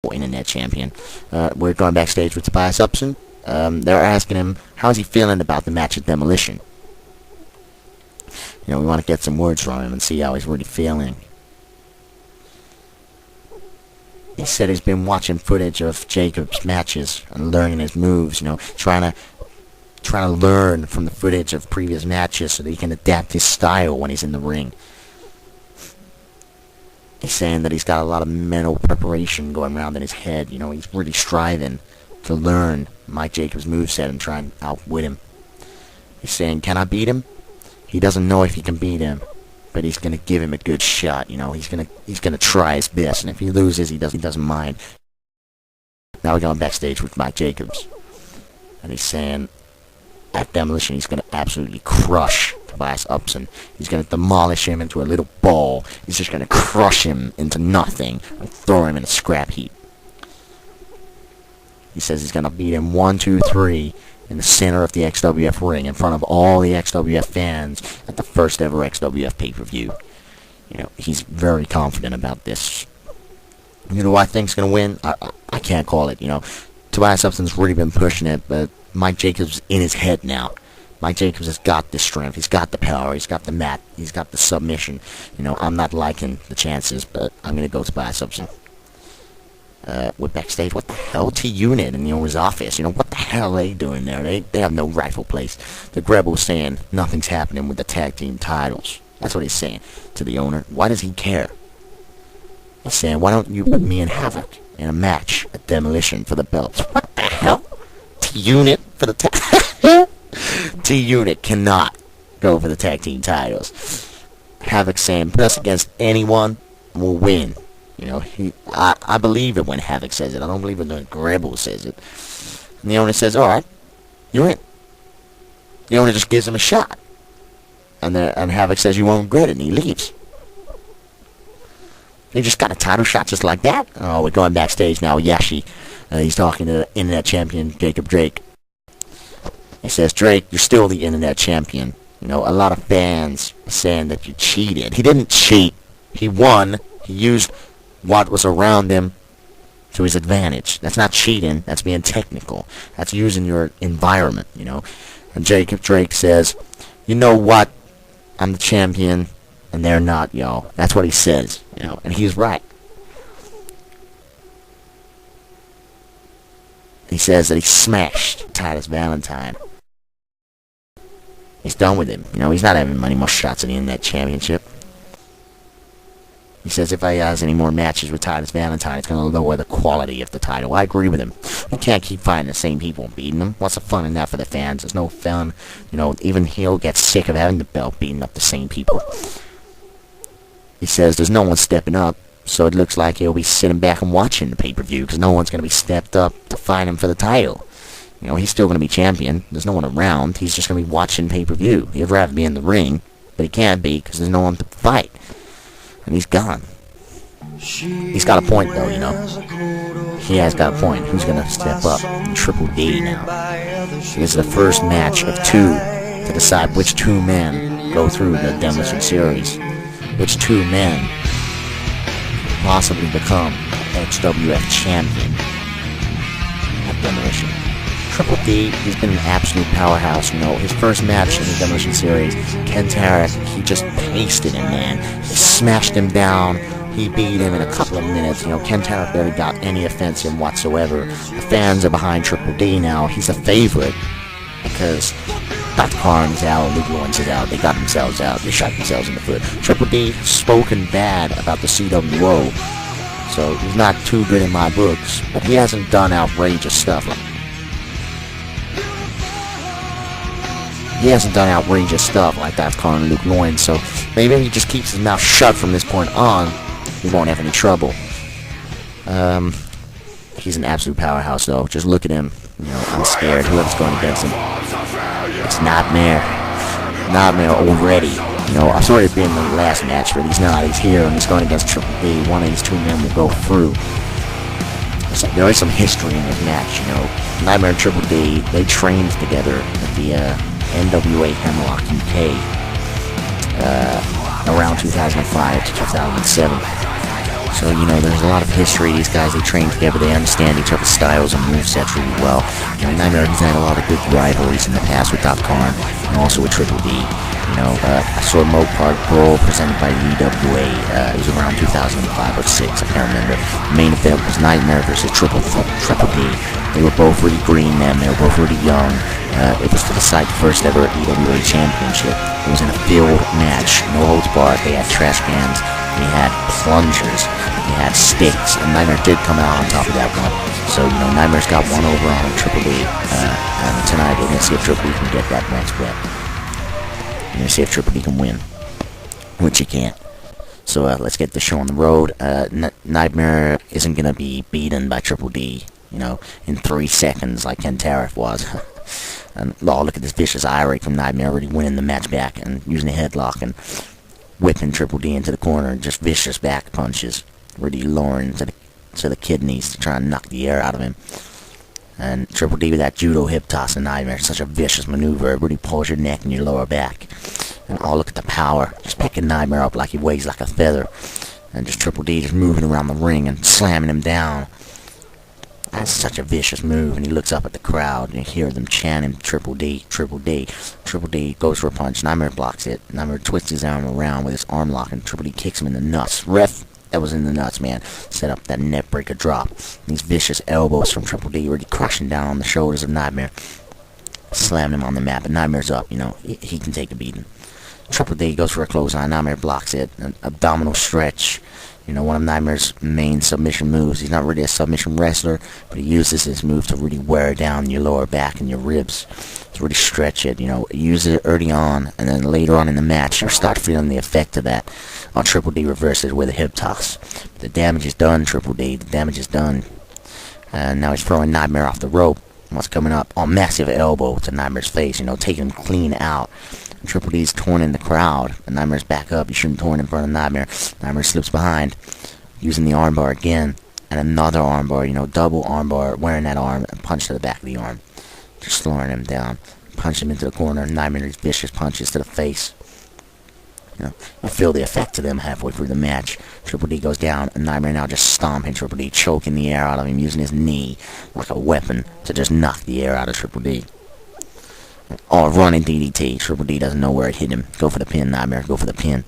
internet champion. We're going backstage with Tobias Upson. They're asking him how's he feeling about the match at Demolition. We want to get some words from him and see how he's really feeling. He said he's been watching footage of Jacob's matches and learning his moves, trying to learn from the footage of previous matches so that he can adapt his style when he's in the ring. He's saying that he's got a lot of mental preparation going around in his head. He's really striving to learn Mike Jacobs' moveset and try and outwit him. He's saying, can I beat him? He doesn't know if he can beat him, but he's going to give him a good shot. He's going to try his best, and if he loses, he doesn't mind. Now we're going backstage with Mike Jacobs, and he's saying at Demolition he's going to absolutely crush Tobias Upson. He's going to demolish him into a little ball. He's just going to crush him into nothing and throw him in a scrap heap. He says he's going to beat him 1, 2, 3 in the center of the XWF ring in front of all the XWF fans at the first ever XWF pay-per-view. He's very confident about this. Who I think's going to win? I can't call it. Tobias Upson's really been pushing it, but Mike Jacobs is in his head now. Mike Jacobs has got the strength, he's got the power, he's got the mat, he's got the submission. I'm not liking the chances, but I'm going to go Tobias Upson. We're backstage. What the hell? T-Unit in the owner's office. What the hell are they doing there? They have no rightful place. The Grebel's saying nothing's happening with the tag team titles. That's what he's saying to the owner. Why does he care? He's saying, why don't you put me and Havoc in a match at Demolition for the belts? What the hell? T-Unit for the tag... T-Unit cannot go for the tag team titles. Havoc saying, put us against anyone, and we'll win. I believe it when Havoc says it. I don't believe it when Grebel says it. And the owner says, alright, you're in. The owner just gives him a shot. And Havoc says, you won't regret it, and he leaves. He just got a title shot just like that. Oh, we're going backstage now with Yashi. He's talking to the internet champion, Jacob Drake. He says, Drake, you're still the internet champion. A lot of fans are saying that you cheated. He didn't cheat. He won. He used what was around him to his advantage. That's not cheating. That's being technical. That's using your environment, And Jacob Drake says, you know what? I'm the champion, and they're not, y'all. That's what he says, and he's right. He says that he smashed Titus Valentine. He's done with him. He's not having any more shots at the Internet Championship. He says if he has any more matches with Titus Valentine, it's going to lower the quality of the title. I agree with him. You can't keep fighting the same people and beating them. What's the fun in that for the fans? There's no fun. Even he'll get sick of having the belt beating up the same people. He says there's no one stepping up, so it looks like he'll be sitting back and watching the pay-per-view because no one's going to be stepped up to fight him for the title. He's still going to be champion. There's no one around. He's just going to be watching pay-per-view. He'd rather be in the ring, but he can't be because there's no one to fight. And he's gone. He's got a point, though, He has got a point. Who's going to step up? Triple D now. This is the first match of 2 to decide which 2 men go through the Demolition Series. Which 2 men possibly become XWF champion at Demolition. Triple D, he's been an absolute powerhouse, His first match in the Demolition Series, Ken Tarek, he just pasted him, man. He smashed him down. He beat him in a couple of minutes. Ken Tarek barely got any offense in whatsoever. The fans are behind Triple D now. He's a favorite because Dr. Karn's out, Luke Lawrence is out. They got themselves out. They shot themselves in the foot. Triple D spoken bad about the CWO, so he's not too good in my books, but he hasn't done outrageous stuff like Dr. Karn and Luke Lawrence, so maybe he just keeps his mouth shut from this point on. He won't have any trouble. He's an absolute powerhouse, though. Just look at him. I'm scared. Whoever's going against him. It's Nightmare. Nightmare already. I thought it'd been the last match, but he's not. He's here, and he's going against Triple D. One of these 2 men will go through. There is some history in this match, Nightmare and Triple D, they trained together at the NWA Hemlock UK around 2005 to 2007. So, there's a lot of history. These guys, they train together. They understand each other's styles and movesets really well. Nightmare has had a lot of good rivalries in the past with Doc Karn and also with Triple D. I saw Mopar Brawl presented by the EWA. It was around 2005 or 6. I can't remember. The main event was Nightmare versus Triple D. They were both really green then. They were both really young. It was to decide the first ever EWA championship. It was in a field match. No holds barred. They had trash cans. They had plungers. They had sticks. And Nightmare did come out on top of that one. So, Nightmare's got one over on Triple D. And tonight we're going to see if Triple D can get that next win. We're going to see if Triple D can win. Which he can't. So let's get the show on the road. Nightmare isn't going to be beaten by Triple D, in 3 seconds like Ken Tariff was. And look at this vicious eye rake from Nightmare, already winning the match back and using a headlock and whipping Triple D into the corner and just vicious back punches, really lowering to the kidneys to try and knock the air out of him. And Triple D with that judo hip toss and Nightmare, such a vicious maneuver. It really pulls your neck and your lower back. And look at the power, just picking Nightmare up like he weighs like a feather. And just Triple D just moving around the ring and slamming him down. That's such a vicious move. And he looks up at the crowd and you hear them chanting, Triple D, Triple D. Triple D goes for a punch. Nightmare blocks it. Nightmare twists his arm around with his arm lock and Triple D kicks him in the nuts. Ref, that was in the nuts, man. Set up that net breaker drop. These vicious elbows from Triple D really crushing down on the shoulders of Nightmare. Slamming him on the map. And Nightmare's up, he can take a beating. Triple D goes for a clothesline. Nightmare blocks it. An abdominal stretch. One of Nightmare's main submission moves. He's not really a submission wrestler, but he uses this move to really wear down your lower back and your ribs. To really stretch it, use it early on, and then later on in the match, you'll start feeling the effect of that. Triple D reverses with a hip toss. But the damage is done, Triple D. The damage is done. And now he's throwing Nightmare off the rope. What's coming up? Massive elbow to Nightmare's face, taking him clean out. Triple D's torn in the crowd, and Nightmare's back up. He shouldn't torn in front of Nightmare. Nightmare slips behind, using the armbar again, and another armbar, double armbar, wearing that arm, and punch to the back of the arm. Just slowing him down. Punch him into the corner, Nightmare's vicious punches to the face. You feel the effect of them halfway through the match. Triple D goes down, and Nightmare now just stomping Triple D, choking the air out of him, using his knee like a weapon to just knock the air out of Triple D. Running DDT. Triple D doesn't know where it hit him. Go for the pin, Nightmare. Go for the pin.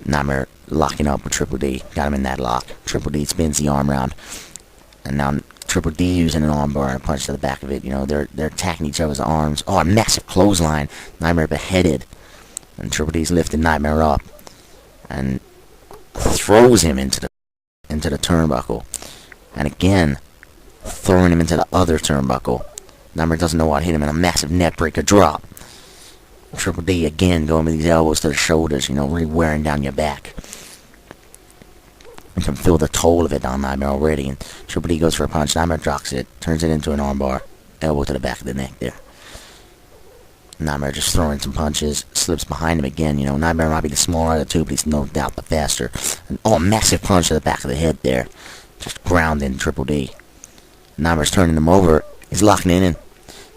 Nightmare locking up with Triple D. Got him in that lock. Triple D spins the arm round. And now Triple D using an armbar and a punch to the back of it. They're attacking each other's arms. A massive clothesline. Nightmare beheaded. And Triple D's lifting Nightmare up. And throws him into the turnbuckle. And again, throwing him into the other turnbuckle. Nightmare doesn't know what hit him, and a massive net breaker drop. Triple D again going with these elbows to the shoulders, really wearing down your back. You can feel the toll of it on Nightmare already. And Triple D goes for a punch. Nightmare drops it, turns it into an armbar. Elbow to the back of the neck there. Nightmare just throwing some punches, slips behind him again. Nightmare might be the smaller of the two, but he's no doubt the faster. And massive punch to the back of the head there. Just grounding Triple D. Nightmare's turning him over. He's locking it in.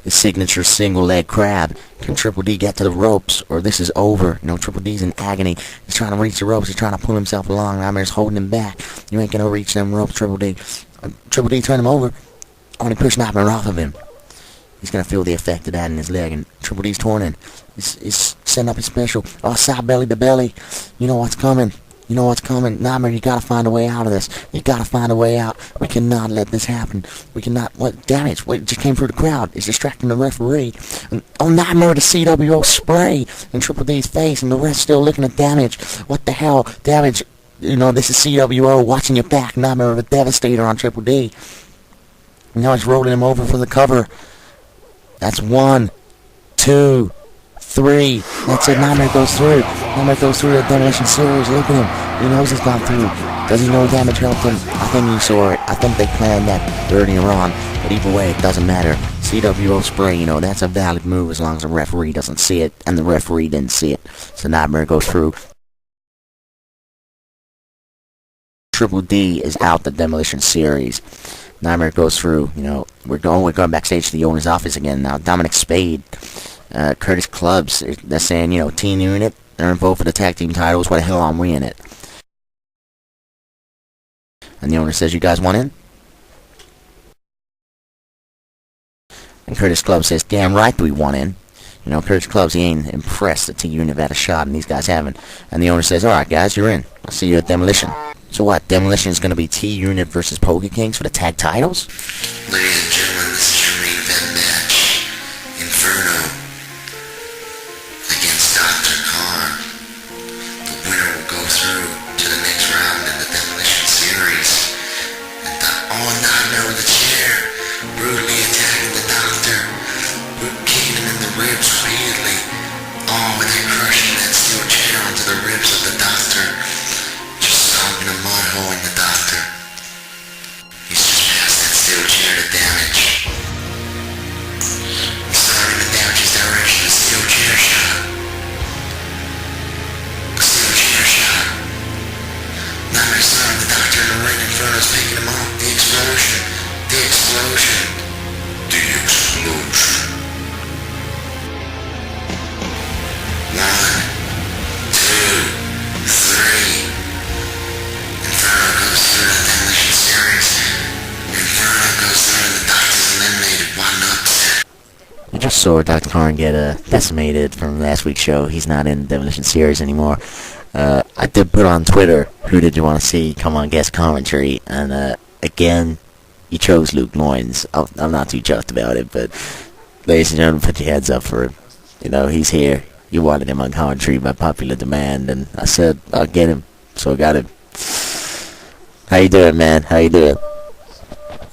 His signature single leg crab. Can Triple D get to the ropes, or this is over? Triple D's in agony. He's trying to reach the ropes. He's trying to pull himself along. Nightmare's holding him back. You ain't gonna reach them ropes, Triple D. Triple D turned him over. Only push Nightmare off of him. He's gonna feel the effect of that in his leg, and Triple D's torn in. He's setting up his special. Side belly to belly. You know what's coming. Nightmare, you gotta find a way out of this. You gotta find a way out. We cannot let this happen. We cannot. What damage? What just came through the crowd? It's distracting the referee. And, Nightmare with the CWO spray in Triple D's face, and the ref's still looking at damage. What the hell? Damage. This is CWO watching your back. Nightmare with a devastator on Triple D. Now he's rolling him over for the cover. That's 1, 2, 3. That's it. Nightmare goes through. Nightmare goes through the Demolition Series. Look at him. He knows he's gone through. Does he know damage helped him? I think he saw it. I think they planned that earlier on. But either way, it doesn't matter. CWO spray, that's a valid move as long as the referee doesn't see it. And the referee didn't see it. So Nightmare goes through. Triple D is out the Demolition Series. Nightmare goes through. We're going backstage to the owner's office again now. Dominic Spade. Curtis Clubs, they're saying, team unit, they're involved for the tag team titles. Why the hell aren't we in it? And the owner says, you guys want in? And Curtis Club says, damn right we want in. You know, Curtis Clubs, he ain't impressed that T-Unit have had a shot and these guys haven't. And the owner says, alright guys, you're in. I'll see you at Demolition. So what, Demolition is going to be T-Unit versus Poker Kings for the tag titles? Ladies and gentlemen, this is your main event match. Inferno against Dr. Khan. The winner will go through to the next round in the Demolition series. And on that note, the chair, brutally attacking the Doctor, kicking him in the ribs repeatedly. Oh, and then crushing that steel chair onto the ribs of the Doctor. Just stomping a mud hole in the Doctor. He's just passed that steel chair to damage. He's starting to damage his direction. A steel chair shot. A steel chair shot. Now he's throwing the Doctor in the ring. Inferno's picking him up. The explosion. The explosion. The explosion. 1, 2, 3. Inferno goes through the Demolition series. Inferno goes through and the Doctor's eliminated. One upset. You just saw Dr. Khan get decimated from last week's show. He's not in the Demolition series anymore. I did put on Twitter, who did you want to see come on guest commentary, and again, you chose Luke Loins. I'm not too chuffed about it, but ladies and gentlemen, put your heads up for him. You know, he's here. You wanted him on commentary by popular demand, and I said, I'll get him. So I got him. How you doing, man? How you doing?